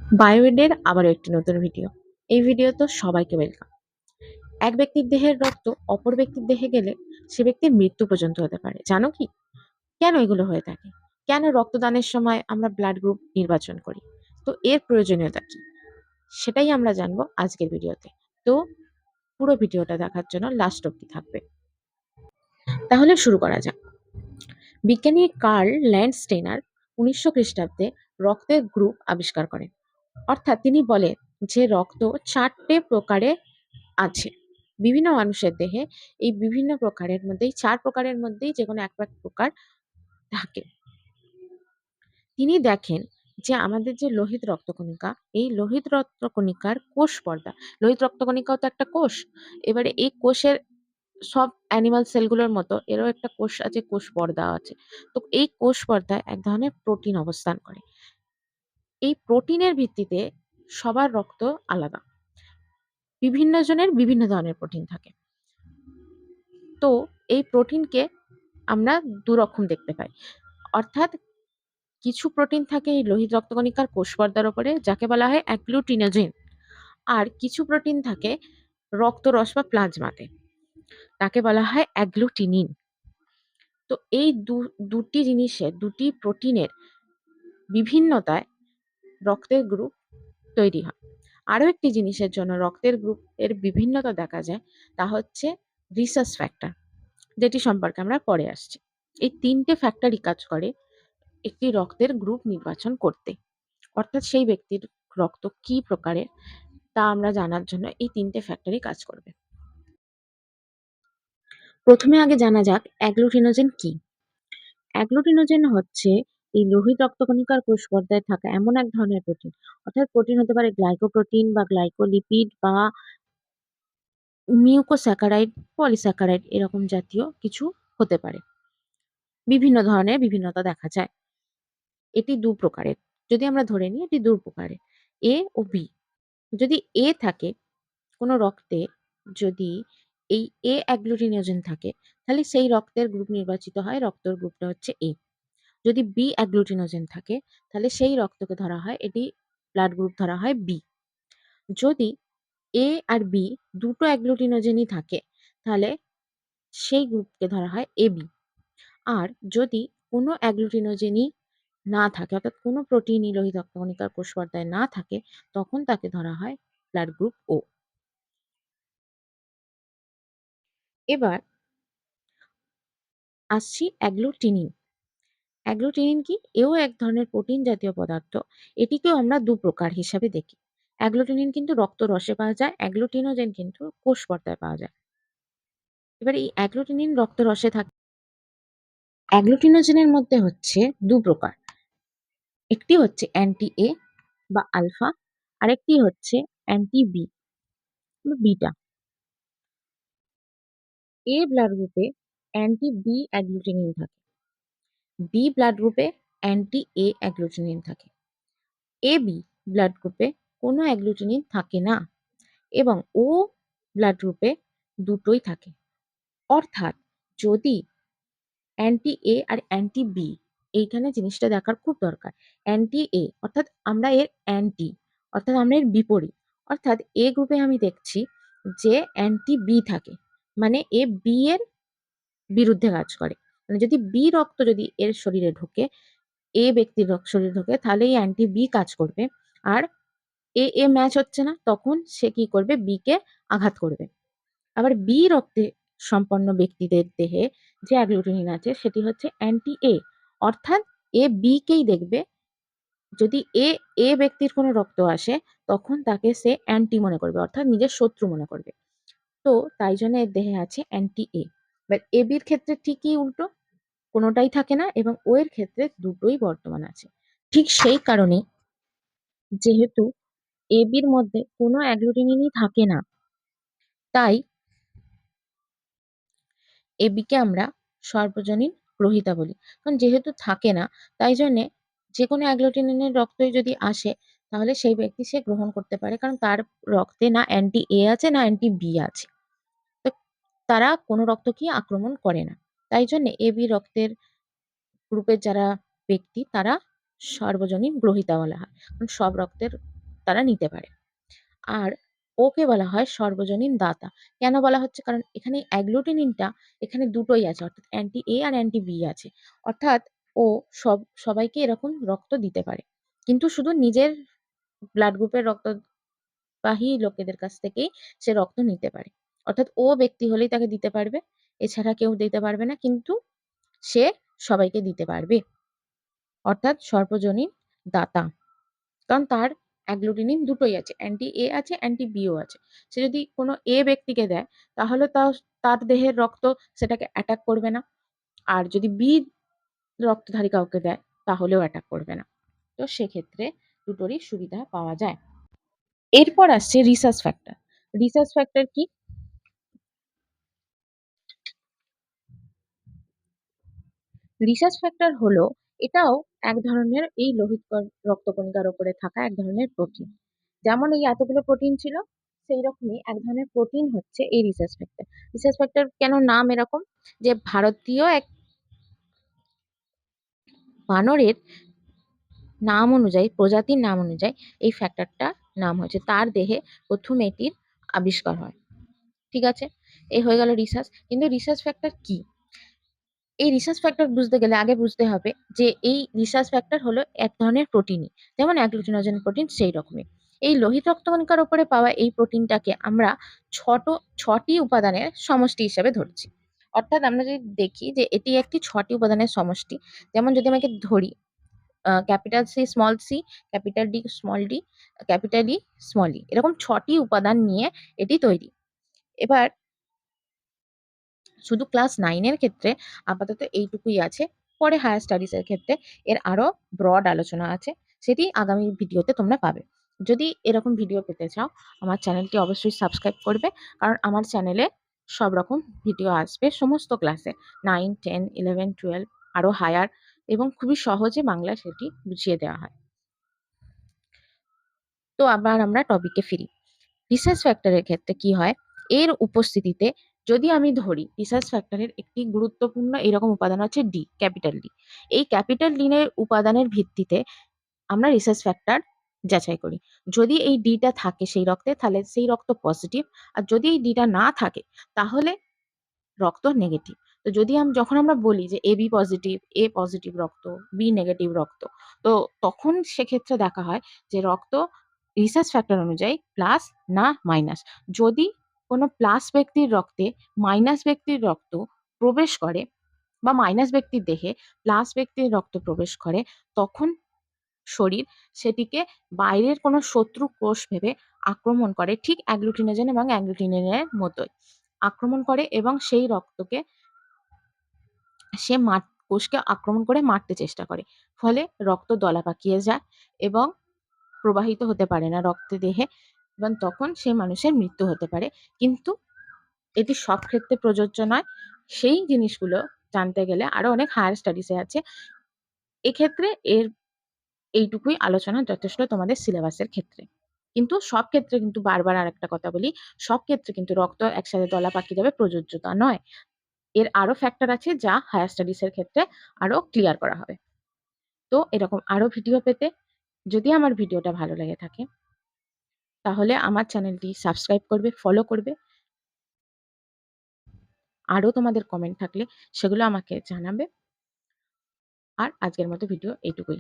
বায়োএডের আবারও একটি নতুন ভিডিও। এই ভিডিওতে সবাইকে ওয়েলকাম। এক ব্যক্তির দেহের রক্ত অপর ব্যক্তির দেহে গেলে সে ব্যক্তির মৃত্যু পর্যন্ত হতে পারে। জানো কি? কেন এগুলো হয়ে থাকে? কেন রক্তদানের সময় আমরা ব্লাড গ্রুপ নির্বাচন করি? তো এর প্রয়োজনীয়তা কি? সেটাই আমরা জানবো আজকের ভিডিওতে। তো পুরো ভিডিওটা দেখার জন্য লাস্ট অব্দি থাকবে। তাহলে শুরু করা যাক। বিজ্ঞানী কার্ল ল্যান্ডস্টেইনার 1900 খ্রিস্টাব্দে রক্তের গ্রুপ আবিষ্কার করেন। অর্থাৎ তিনি বলেন যে রক্ত 4টে প্রকারে আছে। বিভিন্ন মানুষের দেহে এই বিভিন্ন প্রকারের মধ্যেই 4 প্রকারের মধ্যেই যেকোনো এক প্রকার থাকে। তিনি দেখেন যে আমাদের যে লোহিত রক্তকণিকা, এই লোহিত রক্তকণিকার কোষ পর্দা, লোহিত রক্তকণিকাও তো একটা কোষ। এবারে এই কোষের সব অ্যানিমাল সেলগুলোর মতো এরও একটা কোষ আছে, কোষ পর্দা আছে। তো এই কোষ পর্দায় এক ধরনের প্রোটিন অবস্থান করে। এই প্রোটিনের ভিত্তিতে সবার রক্ত আলাদা। বিভিন্ন জনের বিভিন্ন ধরনের প্রোটিন থাকে। তো এই প্রোটিনকে আমরা দুরকম দেখতে পাই। অর্থাৎ কিছু প্রোটিন থাকে এই লোহিত রক্তকণিকার কোষ পর্দার উপরে, যাকে বলা হয় অ্যাগ্লুটিনোজেন। আর কিছু প্রোটিন থাকে রক্তরস বা প্লাজমাতে, তাকে বলা হয় অ্যাগ্লুটিনিন। তো এই দুটি জিনিসের, দুটি প্রোটিনের বিভিন্নতায় রক্তের গ্রুপ তৈরি হয়। আরো একটি জিনিসের জন্য রক্তের গ্রুপ এর বিভিন্নতা দেখা যায়, তা হচ্ছে রিসাস ফ্যাক্টর, যেটি সম্পর্কে আমরা পরে আসছি। এই 3টে ফ্যাক্টরই কাজ করে একটি রক্তের গ্রুপ নির্বাচন করতে। অর্থাৎ সেই ব্যক্তির রক্ত কি প্রকারের তা আমরা জানার জন্য এই 3টে ফ্যাক্টরই কাজ করবে। প্রথমে আগে জানা যাক অ্যাগ্লুটিনোজেন কি। অ্যাগ্লুটিনোজেন হচ্ছে এই লোহিত রক্তকণিকার কোষ পর্দায় থাকা এমন এক ধরনের প্রোটিন। অর্থাৎ প্রোটিন হতে পারে গ্লাইকোপ্রোটিন বা গ্লাইকোলিপিড বা মিউকোস্যাকারাইড, পলিস্যাকারাইড এরকম জাতীয় কিছু হতে পারে। বিভিন্ন ধরনের বিভিন্নতা দেখা যায়। এটি 2 প্রকারের। যদি আমরা ধরে নিই এটি 2 প্রকারের, এ ও বি। যদি এ থাকে কোনো রক্তে, যদি এই এ অ্যাগ্লুটিনোজেন থাকে, তাহলে সেই রক্তের গ্রুপ নির্বাচিত হয়, রক্তের গ্রুপটা হচ্ছে এ। যদি বি অ্যাগ্লুটিনোজেন থাকে, তাহলে সেই রক্তকে ধরা হয়, এটি ব্লাড গ্রুপ ধরা হয় বি। যদি এ আর বি দুটো অ্যাগ্লুটিনোজেনই থাকে, তাহলে সেই গ্রুপকে ধরা হয় এবি। আর যদি কোনো অ্যাগ্লুটিনোজেনই না থাকে, অর্থাৎ কোনো প্রোটিনই লোহিত রক্তকণিকার কোষ পর্দায় না থাকে, তখন তাকে ধরা হয় ব্লাড গ্রুপ ও। এবার আসছি অ্যাগ্লুটিনিন। অ্যাগ্লুটিনিন কি? এও এক ধরনের প্রোটিন জাতীয় পদার্থ। এটিকেও আমরা 2 প্রকার হিসাবে দেখি। অ্যাগ্লুটিনিন কিন্তু রক্তরসে পাওয়া যায়, অ্যাগ্লুটিনোজেন কিন্তু কোষ পর্দায় পাওয়া যায়। এবার এই অ্যাগ্লুটিনিন রক্তরসে থাকে। অ্যাগ্লুটিনোজেনের মধ্যে হচ্ছে 2 প্রকার। একটি হচ্ছে অ্যান্টি এ বা আলফা, আরেকটি হচ্ছে অ্যান্টি বি বা বিটা। এ ব্লাড গ্রুপে অ্যান্টি বি অ্যাগ্লুটিনিন থাকে। বি ব্লাড গ্রুপে অ্যান্টি এ অ্যাগ্লুটিনিন থাকে। এ বি ব্লাড গ্রুপে কোনো অ্যাগ্লুটিনিন থাকে না এবং ও ব্লাড গ্রুপে দুটোই থাকে। অর্থাৎ যদি অ্যান্টি এ আর অ্যান্টি বি, এইখানে জিনিসটা দেখার খুব দরকার। অ্যান্টি এ অর্থাৎ আমরা এর অ্যান্টি, অর্থাৎ আমরা এর বিপরীত। অর্থাৎ এ গ্রুপে আমি দেখছি যে অ্যান্টি বি থাকে, মানে এ বি এর বিরুদ্ধে কাজ করে। মানে যদি বি রক্ত যদি এর শরীরে ঢোকে, এ ব্যক্তির শরীরে ঢোকে, তাহলে এই অ্যান্টি বি কাজ করবে। আর এ ম্যাচ হচ্ছে না, তখন সে কি করবে? বি কে আঘাত করবে। আবার বি রক্তে সম্পন্ন ব্যক্তিদের দেহে যে অ্যাগ্লুটিনিন আছে সেটি হচ্ছে অ্যান্টি এ, অর্থাৎ এ বি কেই দেখবে। যদি এ ব্যক্তির কোনো রক্ত আসে, তখন তাকে সে অ্যান্টি মনে করবে, অর্থাৎ নিজের শত্রু মনে করবে। তো তাই জন্য এর দেহে আছে অ্যান্টি এ। বাট এ বির ক্ষেত্রে ঠিকই উল্টো, কোনোটাই থাকে না এবং ও এর ক্ষেত্রে দুটোই বর্তমান আছে। ঠিক সেই কারণে, যেহেতু এ বির মধ্যে কোনো অ্যাগ্লুটিনিনই থাকে না, তাই এবিকে আমরা সর্বজনীন গ্রহীতা বলি। কারণ যেহেতু থাকে না, তাই জন্যে যেকোনো অ্যাগ্লুটিনিনের রক্তই যদি আসে, তাহলে সেই ব্যক্তি সে গ্রহণ করতে পারে। কারণ তার রক্তে না অ্যান্টি এ আছে না অ্যান্টি বি আছে। তো তারা কোনো রক্তকেই আক্রমণ করে না। তাই জন্যে এবি রক্তের গ্রুপের যারা ব্যক্তি, তারা সর্বজনীন গ্রহীতা বলা হয়। কারণ সব রক্তের তারা নিতে পারে। আর ওকে বলা হয় সর্বজনীন দাতা। কেন বলা হচ্ছে? কারণ এখানে অ্যাগ্লুটিনিনটা এখানে দুটোই আছে, অর্থাৎ অ্যান্টি এ আর অ্যান্টি বি আছে। অর্থাৎ ও সবাইকে এরকম রক্ত দিতে পারে, কিন্তু শুধু নিজের ব্লাড গ্রুপের রক্তবাহী লোকেদের কাছ থেকেই সে রক্ত নিতে পারে। অর্থাৎ ও ব্যক্তি হলেই তাকে দিতে পারবে, এছাড়া কেউ দিতে পারবে না, কিন্তু সে সবাইকে দিতে পারবে, অর্থাৎ সর্বজনীন দাতা। কারণ তার অ্যাগ্লুটিনিন দুটোই আছে, অ্যান্টি এ আছে, অ্যান্টি বিও আছে। সে যদি কোনো এ ব্যক্তিকে দেয়, তাহলে তার দেহের রক্ত সেটাকে অ্যাটাক করবে না। আর যদি বি রক্তধারী কাউকে দেয়, তাহলেও অ্যাটাক করবে না। তো সেক্ষেত্রে দুটোরই সুবিধা পাওয়া যায়। এরপর আসছে রিসার্চ ফ্যাক্টর। রিসার্চ ফ্যাক্টর কি? রিসার্চ ফ্যাক্টর হলো, এটাও এক ধরনের এই লোহিত রক্তকণিকার উপরে থাকা এক ধরনের প্রোটিন। যেমন এই এতগুলো প্রোটিন ছিল, সেই রকমই এক ধরনের প্রোটিন হচ্ছে এই রিসার্চ ফ্যাক্টর। রিসার্চ ফ্যাক্টর কেন নাম এরকম? যে ভারতীয় এক বানরের নাম অনুযায়ী, প্রজাতির নাম অনুযায়ী এই ফ্যাক্টরটা নাম হয়েছে। তার দেহে প্রথম এটির আবিষ্কার হয়। ঠিক আছে, এই হয়ে গেল রিসার্চ। কিন্তু রিসার্চ ফ্যাক্টর কি? এই রিসার্চ ফ্যাক্টর বুঝতে গেলে আগে বুঝতে হবে যে এই রিসার্চ ফ্যাক্টর হলো এক ধরনের প্রোটিনই, যেমন অ্যাগ্লুটিনোজেন প্রোটিন সেই রকমই। এই লোহিত রক্তকণিকার উপরে পাওয়া এই প্রোটিনটাকে আমরা ছোট ছটি উপাদানের সমষ্টি হিসেবে ধরছি। অর্থাৎ আমরা যদি দেখি যে এটি একটি ছটি উপাদানের সমষ্টি। যেমন যদি আমাকে ধরি capital C small C, capital D small D, capital E small E, এরকম ছটি উপাদান নিয়ে এটি তৈরি। এবার শুধু ক্লাস 9 এর ক্ষেত্রে আপাতত এইটুকুই আছে। পরে হায়ার স্টাডিজ এর ক্ষেত্রে এর আরো ব্রড আলোচনা আছে। সেটি আগামী ভিডিওতে তোমরা পাবে। যদি এরকম ভিডিও পেতে চাও, আমার চ্যানেলটি অবশ্যই সাবস্ক্রাইব করবে। কারণ আমার চ্যানেলে সব রকম ভিডিও আসবে সমস্ত ক্লাসে, 9, 10, 11, 12 আরো হায়ার, এবং খুবই সহজে বাংলায় সেটি বুঝিয়ে দেওয়া হয়। তো আবার আমরা টপিকে ফিরি। রিসার্চ ফ্যাক্টরের ক্ষেত্রে কি হয়? এর উপস্থিতিতে যদি আমি ধরি রিসার্চ ফ্যাক্টরের একটি গুরুত্বপূর্ণ এরকম উপাদান আছে ডি, ক্যাপিটাল ডি। এই ক্যাপিটাল ডি এর উপাদানের ভিত্তিতে আমরা রিসার্চ ফ্যাক্টর যাচাই করি। যদি এই ডিটা থাকে সেই রক্তে, তাহলে সেই রক্ত পজিটিভ। আর যদি এই ডিটা না থাকে, তাহলে রক্ত নেগেটিভ। তো যদি যখন আমরা বলি যে A B positive, A positive রক্ত, বি নেগেটিভ রক্ত, তো তখন সেক্ষেত্রে দেখা হয় যে রক্ত রিসার্চ ফ্যাক্টর অনুযায়ী প্লাস না মাইনাস। যদি কোনো প্লাস ব্যক্তির রক্তে মাইনাস ব্যক্তির রক্ত প্রবেশ করে, বা মাইনাস ব্যক্তির দেহে প্লাস ব্যক্তির রক্ত প্রবেশ করে, তখন শরীর সেটিকে বাইরের কোনো শত্রু কোষ ভেবে আক্রমণ করে, ঠিক অ্যাগ্লুটিনোজেন এবং অ্যাগ্লুটিনিনের মতোই আক্রমণ করে, এবং সেই রক্তকে সে কোষকে আক্রমণ করে মারতে চেষ্টা করে। ফলে রক্ত দলা পাকিয়ে যায় এবং প্রবাহিত হতে পারে না রক্তে দেহে, এবং তখন সেই মানুষের মৃত্যু হতে পারে। কিন্তু এটি সব ক্ষেত্রে প্রযোজ্য নয়। সেই জিনিসগুলো জানতে গেলে আরো অনেক হায়ার স্টাডিজে আছে। এক্ষেত্রে এইটুকুই আলোচনা যথেষ্ট তোমাদের সিলেবাসের ক্ষেত্রে। কিন্তু সব ক্ষেত্রে কিন্তু বারবার আরেকটা কথা বলি, সব ক্ষেত্রে কিন্তু রক্ত একসাথে দলা পাকিয়ে যাবে প্রযোজ্যতা নয়। এর আরো ফ্যাক্টর আছে যা হায়ার স্টাডিজ এর ক্ষেত্রে আরো ক্লিয়ার করা হবে। তো এরকম আরো ভিডিও পেতে, যদি আমার ভিডিওটা ভালো লেগে থাকে, তাহলে আমার চ্যানেলটি সাবস্ক্রাইব করবে, ফলো করবে। আরো তোমাদের কমেন্ট থাকলে সেগুলো আমাকে জানাবে। আর আজকের মতো ভিডিও এইটুকুই।